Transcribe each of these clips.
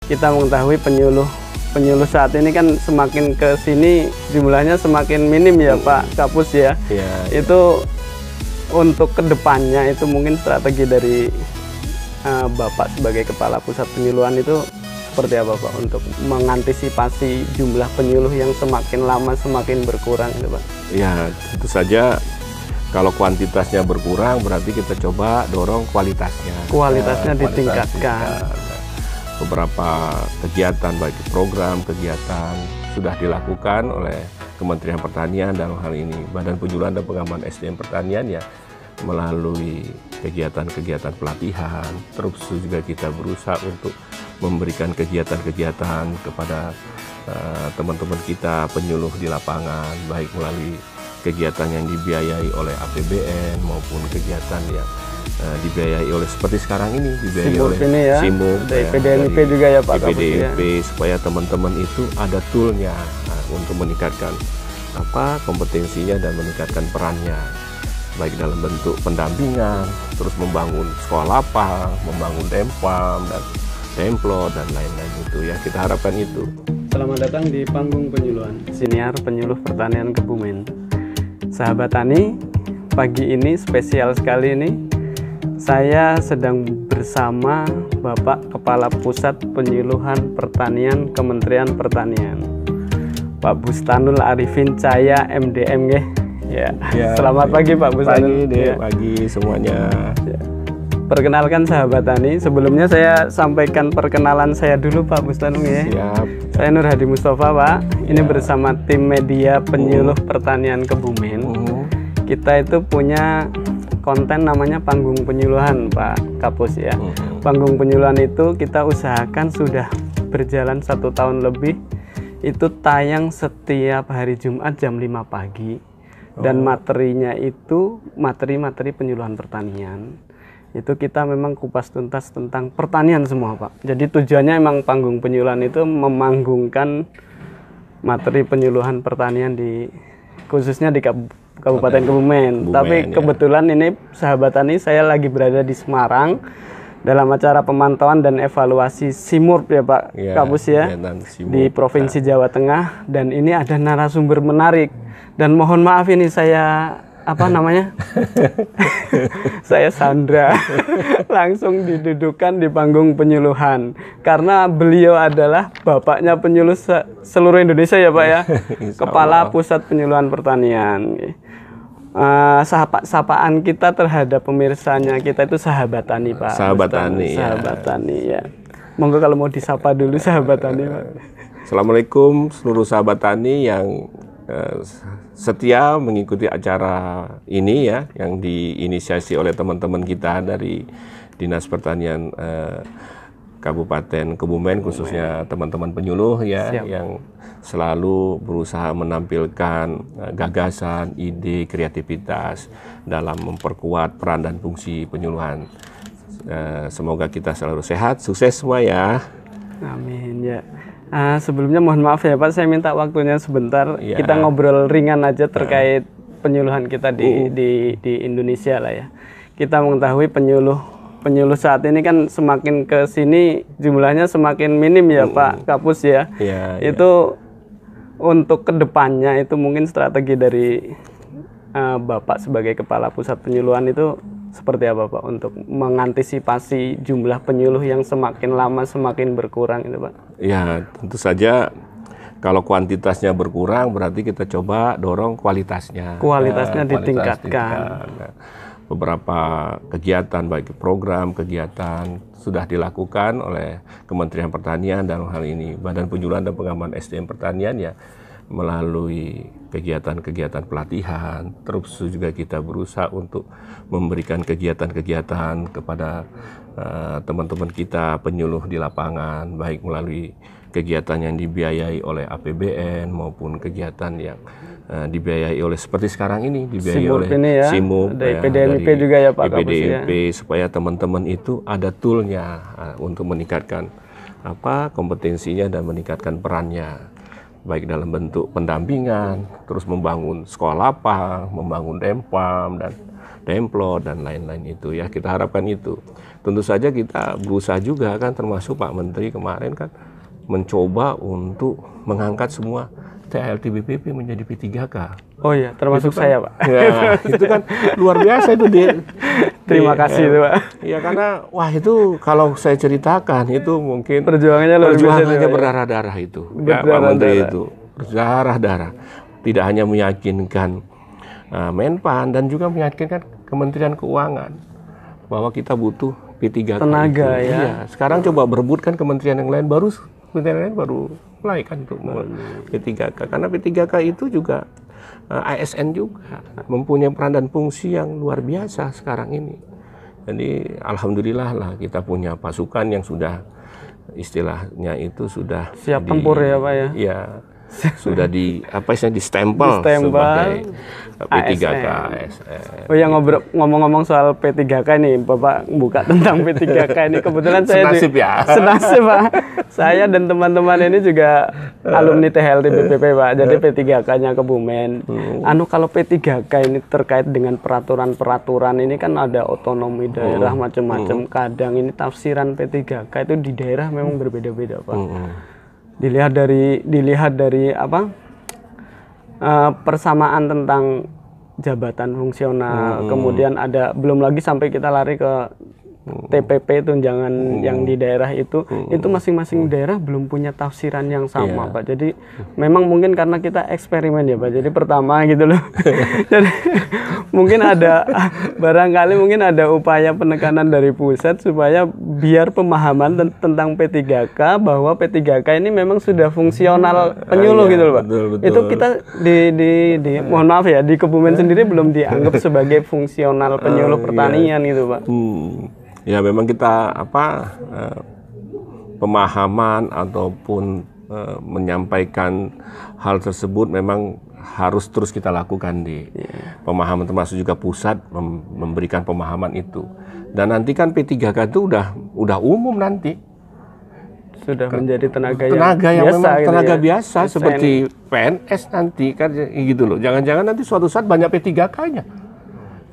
kita mengetahui penyuluh saat ini kan semakin ke sini jumlahnya semakin minim ya Pak Kapus ya. Itu untuk kedepannya itu mungkin strategi dari Bapak sebagai Kepala Pusat Penyuluhan itu seperti apa Pak untuk mengantisipasi jumlah penyuluh yang semakin lama semakin berkurang gitu Pak? Ya tentu saja kalau kuantitasnya berkurang berarti kita coba dorong kualitasnya. Kualitasnya ditingkatkan. Beberapa kegiatan baik program kegiatan sudah dilakukan oleh Kementerian Pertanian dalam hal ini Badan Penyuluhan dan Pengembangan SDM Pertanian ya melalui kegiatan-kegiatan pelatihan. Terus juga kita berusaha untuk memberikan kegiatan-kegiatan kepada teman-teman kita penyuluh di lapangan baik melalui kegiatan yang dibiayai oleh APBN maupun kegiatan yang dibiayai oleh seperti sekarang ini dibiayai oleh SIMUK dari PDNP juga ya Pak PDNP ya. Supaya teman-teman itu ada toolnya untuk meningkatkan kompetensinya dan meningkatkan perannya baik dalam bentuk pendampingan, terus membangun sekolah lapang, membangun tempam dan templot dan lain-lain itu ya kita harapkan itu. Selamat datang di panggung penyuluhan Siniar Penyuluh Pertanian Kebumen. Sahabat Tani, pagi ini spesial sekali ini. Saya sedang bersama Bapak Kepala Pusat Penyuluhan Pertanian Kementerian Pertanian, Pak Bustanul Arifin Cahya MDM ya. Selamat pagi Pak Bustanul. Pagi semuanya. Ya. Perkenalkan sahabat Tani, sebelumnya saya sampaikan perkenalan saya dulu Pak Bustanul ya. Siap. Saya Nur Hadi Mustafa Pak. Ini bersama tim media penyuluh pertanian Kebumen. Kita itu punya konten namanya Panggung Penyuluhan Pak Kapus ya. Panggung Penyuluhan itu kita usahakan sudah berjalan 1 tahun lebih. Itu tayang setiap hari Jumat jam 5 pagi. Dan materinya itu materi-materi penyuluhan pertanian. Itu kita memang kupas tuntas tentang pertanian semua Pak. Jadi tujuannya emang Panggung Penyuluhan itu memanggungkan materi penyuluhan pertanian khususnya di Kabupaten Kebumen. Tapi kebetulan ini sahabat Tani saya lagi berada di Semarang dalam acara pemantauan dan evaluasi SIMURP ya Pak Kapus ya di Provinsi Jawa Tengah, dan ini ada narasumber menarik dan mohon maaf ini saya saya Sandra langsung didudukan di panggung penyuluhan karena beliau adalah bapaknya penyuluh seluruh Indonesia ya Pak ya. Kepala Pusat Penyuluhan Pertanian. Sapaan kita terhadap pemirsanya kita itu sahabat Tani Pak. Sahabat Tani ya. Monggo kalau mau disapa dulu sahabat Tani Pak. Assalamualaikum seluruh sahabat Tani yang setia mengikuti acara ini ya, yang diinisiasi oleh teman-teman kita dari Dinas Pertanian Kabupaten Kebumen, khususnya teman-teman penyuluh ya. Siap. Yang selalu berusaha menampilkan gagasan, ide, kreativitas dalam memperkuat peran dan fungsi penyuluhan. Semoga kita selalu sehat, sukses semua ya. Amin ya. Sebelumnya mohon maaf ya Pak, saya minta waktunya sebentar. Kita ngobrol ringan aja terkait penyuluhan kita di Indonesia lah ya. Kita mengetahui penyuluh saat ini kan semakin ke sini jumlahnya semakin minim ya Pak Kapus ya. Itu untuk kedepannya itu mungkin strategi dari Bapak sebagai Kepala Pusat Penyuluhan itu seperti apa Pak untuk mengantisipasi jumlah penyuluh yang semakin lama semakin berkurang itu Pak? Ya tentu saja kalau kuantitasnya berkurang berarti kita coba dorong kualitasnya. Kualitasnya ditingkatkan. Beberapa kegiatan baik program kegiatan sudah dilakukan oleh Kementerian Pertanian dalam hal ini Badan Penyuluhan dan Pengembangan SDM Pertanian ya melalui kegiatan-kegiatan pelatihan. Terus juga kita berusaha untuk memberikan kegiatan-kegiatan kepada teman-teman kita penyuluh di lapangan baik melalui kegiatan yang dibiayai oleh APBN maupun kegiatan yang dibiayai oleh seperti sekarang ini dibiayai oleh SIMUK dari PDNP juga ya Pak PDNP supaya teman-teman itu ada toolnya untuk meningkatkan kompetensinya dan meningkatkan perannya baik dalam bentuk pendampingan, terus membangun sekolah lapang, membangun tempam dan Demplot dan lain-lain itu ya, kita harapkan itu. Tentu saja kita berusaha juga kan, termasuk Pak Menteri kemarin kan mencoba untuk mengangkat semua THLT BPP menjadi P3K. Oh iya, termasuk kan, saya Pak. Ya, itu kan luar biasa itu Terima kasih itu Pak. Ya karena wah itu kalau saya ceritakan itu mungkin perjuangannya berdarah-darah itu. Ya, Pak Menteri itu berdarah-darah. Tidak hanya meyakinkan Menpan dan juga meyakinkan Kementerian Keuangan bahwa kita butuh P3K. Tenaga itu. ya. Iya, sekarang coba berebutkan kementerian yang lain, kementerian lain baru mulai kan untuk P3K. Karena P3K itu juga ASN juga mempunyai peran dan fungsi yang luar biasa sekarang ini. Jadi alhamdulillah lah kita punya pasukan yang sudah istilahnya itu sudah siap tempur ya Pak ya. Iya. Sudah di stempel sebagai P3K ASN. Oh ya, ngomong-ngomong soal P3K ini, Bapak buka tentang P3K ini, kebetulan saya senasib ya. Senasib Pak. Saya dan teman-teman ini juga alumni THLT BPP Pak. Jadi P3K-nya Kebumen. Kalau P3K ini terkait dengan peraturan-peraturan ini kan ada otonomi daerah macam-macam. Kadang ini tafsiran P3K itu di daerah memang berbeda-beda Pak. Dilihat dari apa persamaan tentang jabatan fungsional, kemudian ada belum lagi sampai kita lari ke TPP tunjangan yang di daerah itu masing-masing daerah belum punya tafsiran yang sama Pak. Jadi memang mungkin karena kita eksperimen ya Pak. Jadi pertama gitu loh. Jadi mungkin barangkali ada upaya penekanan dari pusat supaya biar pemahaman tentang P3K bahwa P3K ini memang sudah fungsional penyuluh gitu loh Pak. Betul. Itu kita mohon maaf ya, di Kebumen sendiri belum dianggap sebagai fungsional penyuluh pertanian gitu Pak. Ya memang kita pemahaman ataupun menyampaikan hal tersebut memang harus terus kita lakukan di pemahaman, termasuk juga pusat memberikan pemahaman itu. Dan nanti kan P3K itu udah umum nanti. Sudah menjadi tenaga yang biasa, memang gitu tenaga ya. biasa seperti PNS nanti kan gitu loh. Jangan-jangan nanti suatu saat banyak P3K-nya.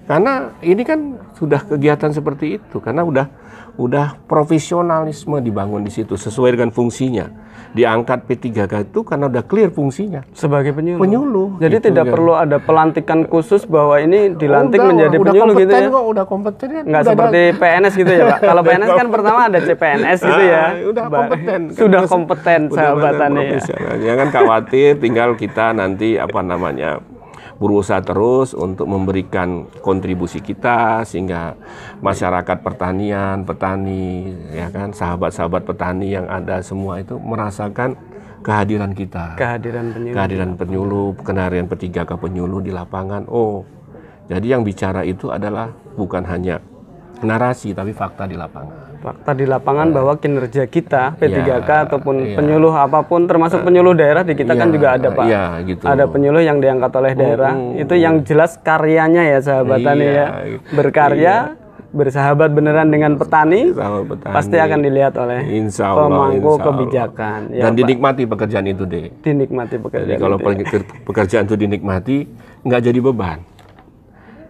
Karena ini kan sudah kegiatan seperti itu, karena udah profesionalisme dibangun di situ sesuai dengan fungsinya. Diangkat P3K itu karena udah clear fungsinya sebagai penyuluh. Gitu, Jadi tidak perlu ada pelantikan khusus bahwa ini dilantik menjadi penyuluh gitu ya. Udah kompeten kan. Nggak seperti PNS gitu ya Pak. Kalau PNS kan pertama ada CPNS gitu ya. Udah kompeten. Sudah kompeten sahabatannya ya. Jangan khawatir, tinggal kita nanti berusaha terus untuk memberikan kontribusi kita sehingga masyarakat pertanian, petani, ya kan, sahabat-sahabat petani yang ada semua itu merasakan kehadiran kita. Kehadiran penyuluh, kehadiran P3K penyuluh di lapangan. Oh, jadi yang bicara itu adalah bukan hanya narasi tapi fakta di lapangan. Fakta di lapangan bahwa kinerja kita P3K ataupun penyuluh apapun termasuk penyuluh daerah di kita kan juga ada Pak. Gitu. Ada penyuluh yang diangkat oleh daerah. Itu yang jelas karyanya ya sahabat tani ya. Berkarya, bersahabat beneran dengan petani. Pasti akan dilihat oleh pemangku kebijakan. Dan dinikmati pekerjaan itu deh. Dinikmati pekerjaan. Jadi kalau pekerjaan itu dinikmati nggak jadi beban.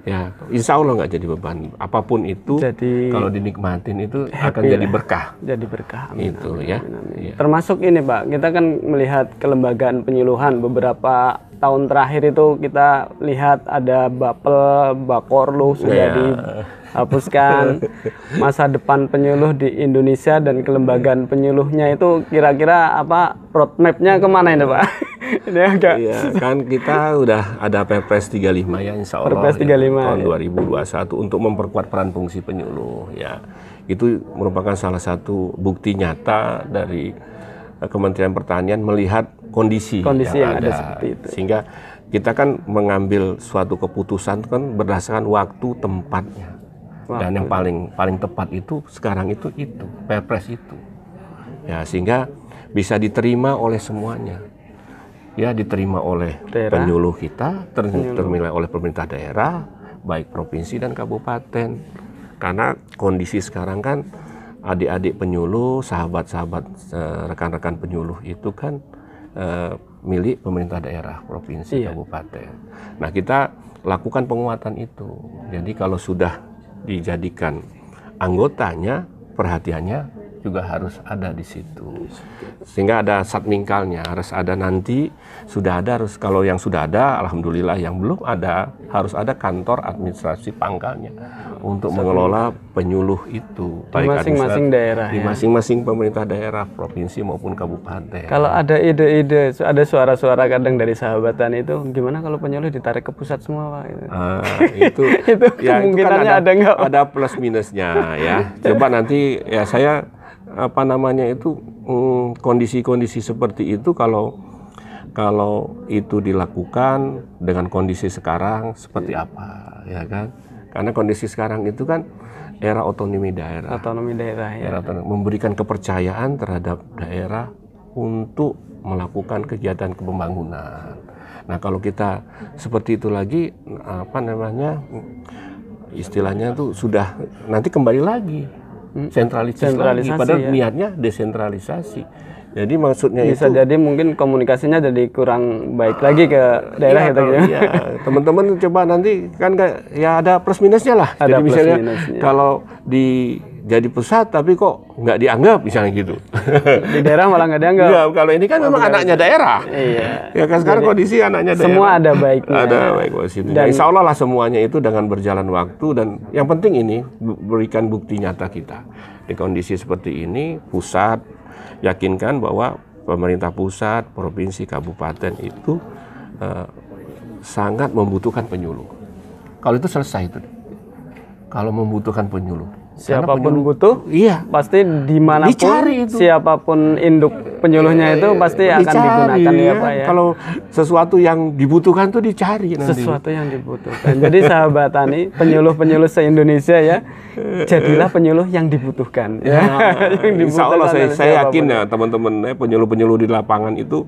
Ya, insya Allah nggak jadi beban. Apapun itu, kalau dinikmatin itu akan jadi berkah. Jadi berkah. Amin, itu amin, ya. Amin. Ya. Termasuk ini Pak, kita kan melihat kelembagaan penyuluhan beberapa tahun terakhir itu kita lihat ada Bapel, Bakorlu sudah dihapuskan. Masa depan penyuluh di Indonesia dan kelembagaan penyuluhnya itu kira-kira apa roadmap-nya kemana ini Pak? Ini agak kan kita udah ada Perpres 35 ya insya Allah Perpres 35, tahun 2021 untuk memperkuat peran fungsi penyuluh ya. Itu merupakan salah satu bukti nyata dari Kementerian Pertanian melihat kondisi yang ada seperti itu. Sehingga kita kan mengambil suatu keputusan kan berdasarkan waktu tempatnya. Dan yang paling tepat itu sekarang itu Perpres itu. Ya, sehingga bisa diterima oleh semuanya. Ya, diterima oleh penyuluh kita, terima oleh pemerintah daerah, baik provinsi dan kabupaten. Karena kondisi sekarang kan adik-adik penyuluh, sahabat-sahabat rekan-rekan penyuluh itu kan milik pemerintah daerah, provinsi, kabupaten. Nah, kita lakukan penguatan itu. Jadi kalau sudah dijadikan anggotanya, perhatiannya juga harus ada di situ. Sehingga ada satmingkalnya, harus ada nanti, sudah ada, harus kalau yang sudah ada, alhamdulillah, yang belum ada, harus ada kantor administrasi pangkalnya untuk mengelola penyuluh itu. Di masing-masing daerah. Di masing-masing pemerintah daerah, provinsi maupun kabupaten. Kalau ada ide-ide, ada suara-suara kadang dari sahabat tani itu, gimana kalau penyuluh ditarik ke pusat semua, Pak? Itu ya, kemungkinannya itu kan ada nggak? Ada plus minusnya ya. Coba nanti ya saya kondisi-kondisi seperti itu kalau itu dilakukan dengan kondisi sekarang seperti apa, ya kan? Karena kondisi sekarang itu kan era otonomi daerah. Otonomi daerah ya. Memberikan kepercayaan terhadap daerah untuk melakukan kegiatan pembangunan. Nah, kalau kita seperti itu lagi, istilahnya tuh sudah nanti kembali lagi sentralisasi lagi, padahal niatnya desentralisasi. Jadi maksudnya bisa itu jadi mungkin komunikasinya jadi kurang baik lagi ke daerah teman-teman coba nanti kan ya ada plus minusnya lah. Ada jadi misalnya minusnya. Kalau jadi pusat tapi kok nggak dianggap misalnya gitu. Di daerah malah nggak dianggap. Ya, kalau ini kan memang anaknya daerah. Iya. Ya kan sekarang kondisi anaknya daerah. Semua ada baiknya. Ada baik posisinya. Insya Allah lah semuanya itu dengan berjalan waktu, dan yang penting ini berikan bukti nyata kita di kondisi seperti ini. Pusat yakinkan bahwa pemerintah pusat, provinsi, kabupaten itu sangat membutuhkan penyuluh. Kalau itu selesai itu. Kalau membutuhkan penyuluh. Siapapun butuh, pasti dimanapun, dicari itu. Siapapun induk penyuluhnya itu pasti akan digunakan ya Pak ya. Kalau sesuatu yang dibutuhkan tuh dicari nanti. Sesuatu yang dibutuhkan. Jadi sahabat tani, penyuluh-penyuluh se-Indonesia ya, jadilah penyuluh yang dibutuhkan. Insya Allah saya yakin ya teman-teman penyuluh-penyuluh di lapangan itu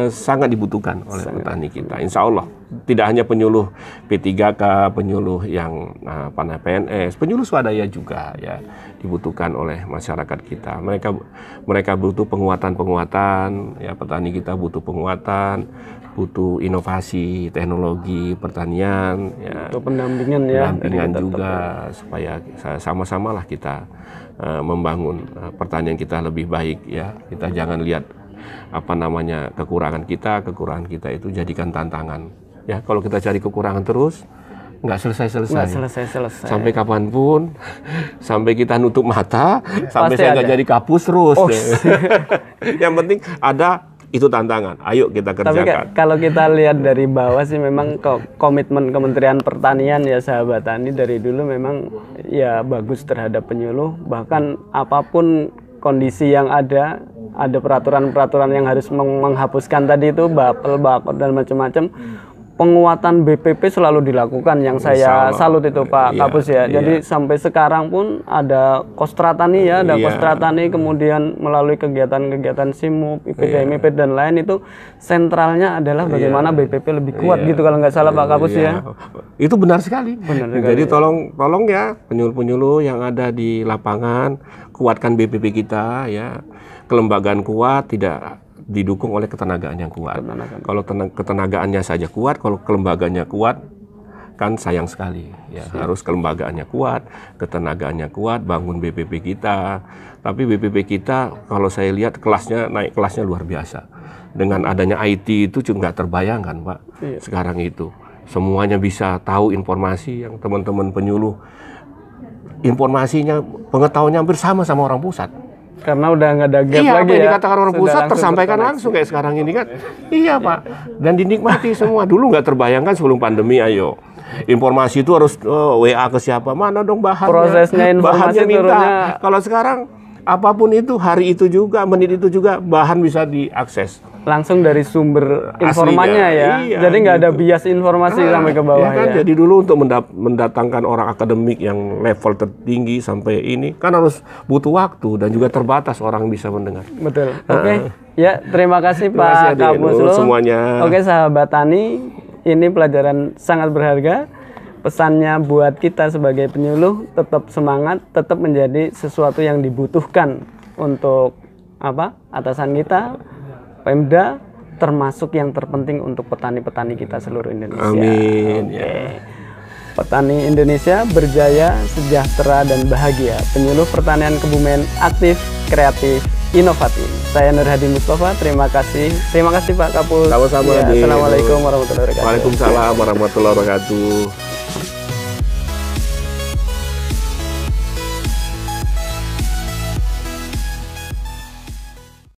sangat dibutuhkan oleh petani kita. Insya Allah. Tidak hanya penyuluh P3K, penyuluh yang PNS, penyuluh swadaya juga ya dibutuhkan oleh masyarakat kita. Mereka butuh penguatan, ya petani kita butuh penguatan, butuh inovasi, teknologi pertanian, ya. Untuk pendampingan juga supaya sama-samalah kita membangun pertanian kita lebih baik ya. Kita jangan lihat kekurangan kita itu jadikan tantangan. Ya, kalau kita cari kekurangan terus, nggak selesai. Sampai kapanpun, sampai kita nutup mata, sampai saya nggak jadi kapus terus. Yang penting ada itu tantangan. Ayo kita kerjakan. Tapi kalau kita lihat dari bawah sih memang komitmen Kementerian Pertanian ya sahabat tani dari dulu memang ya bagus terhadap penyuluh. Bahkan apapun kondisi yang ada peraturan-peraturan yang harus menghapuskan tadi itu bapel, dan macam-macam. Penguatan BPP selalu dilakukan yang saya salut itu Pak Kapus ya. Jadi sampai sekarang pun ada Kostratani ya, Kostratani kemudian melalui kegiatan-kegiatan SIMUP, IPD, dan lain itu sentralnya adalah bagaimana BPP lebih kuat gitu kalau nggak salah Pak Kapus ya. Itu benar sekali. Jadi tolong ya penyuluh-penyuluh yang ada di lapangan, kuatkan BPP kita ya. Kelembagaan kuat, tidak didukung oleh ketenagaan yang kuat. Kalau ketenagaannya saja kuat, kalau kelembagaannya kuat, kan sayang sekali. Ya, harus kelembagaannya kuat, ketenagaannya kuat, bangun BPP kita. Tapi BPP kita, kalau saya lihat naik kelasnya luar biasa. Dengan adanya IT itu juga nggak terbayangkan, Pak. Sekarang itu semuanya bisa tahu informasi yang teman-teman penyuluh. Informasinya, pengetahuannya hampir sama orang pusat. Karena udah nggak ada gap lagi apa yang dikatakan orang pusat tersampaikan langsung kayak sekarang ini kan. Iya Pak, dan dinikmati semua. Dulu nggak terbayangkan sebelum pandemi, ayo. Informasi itu harus WA ke siapa, mana dong bahannya. Prosesnya informasi minta. Kalau sekarang apapun itu, hari itu juga, menit itu juga, bahan bisa diakses. Langsung dari sumber informannya ya. Jadi nggak ada bias informasi sampai ke bawah ya. Kan? Jadi dulu untuk mendatangkan orang akademik yang level tertinggi sampai ini kan harus butuh waktu dan juga terbatas orang bisa mendengar. Betul. Oke. Ya, terima kasih Pak Kapus semuanya. Oke, sahabat tani, ini pelajaran sangat berharga. Pesannya buat kita sebagai penyuluh, tetap semangat, tetap menjadi sesuatu yang dibutuhkan untuk atasan kita, Pemda, termasuk yang terpenting untuk petani-petani kita seluruh Indonesia. Amin. Oke. Petani Indonesia berjaya, sejahtera, dan bahagia. Penyuluh pertanian Kebumen aktif, kreatif, inovatif. Saya Nur Hadi Mustafa, terima kasih. Terima kasih Pak Kapus. Sama-sama. Assalamualaikum warahmatullahi wabarakatuh. Waalaikumsalam warahmatullahi wabarakatuh.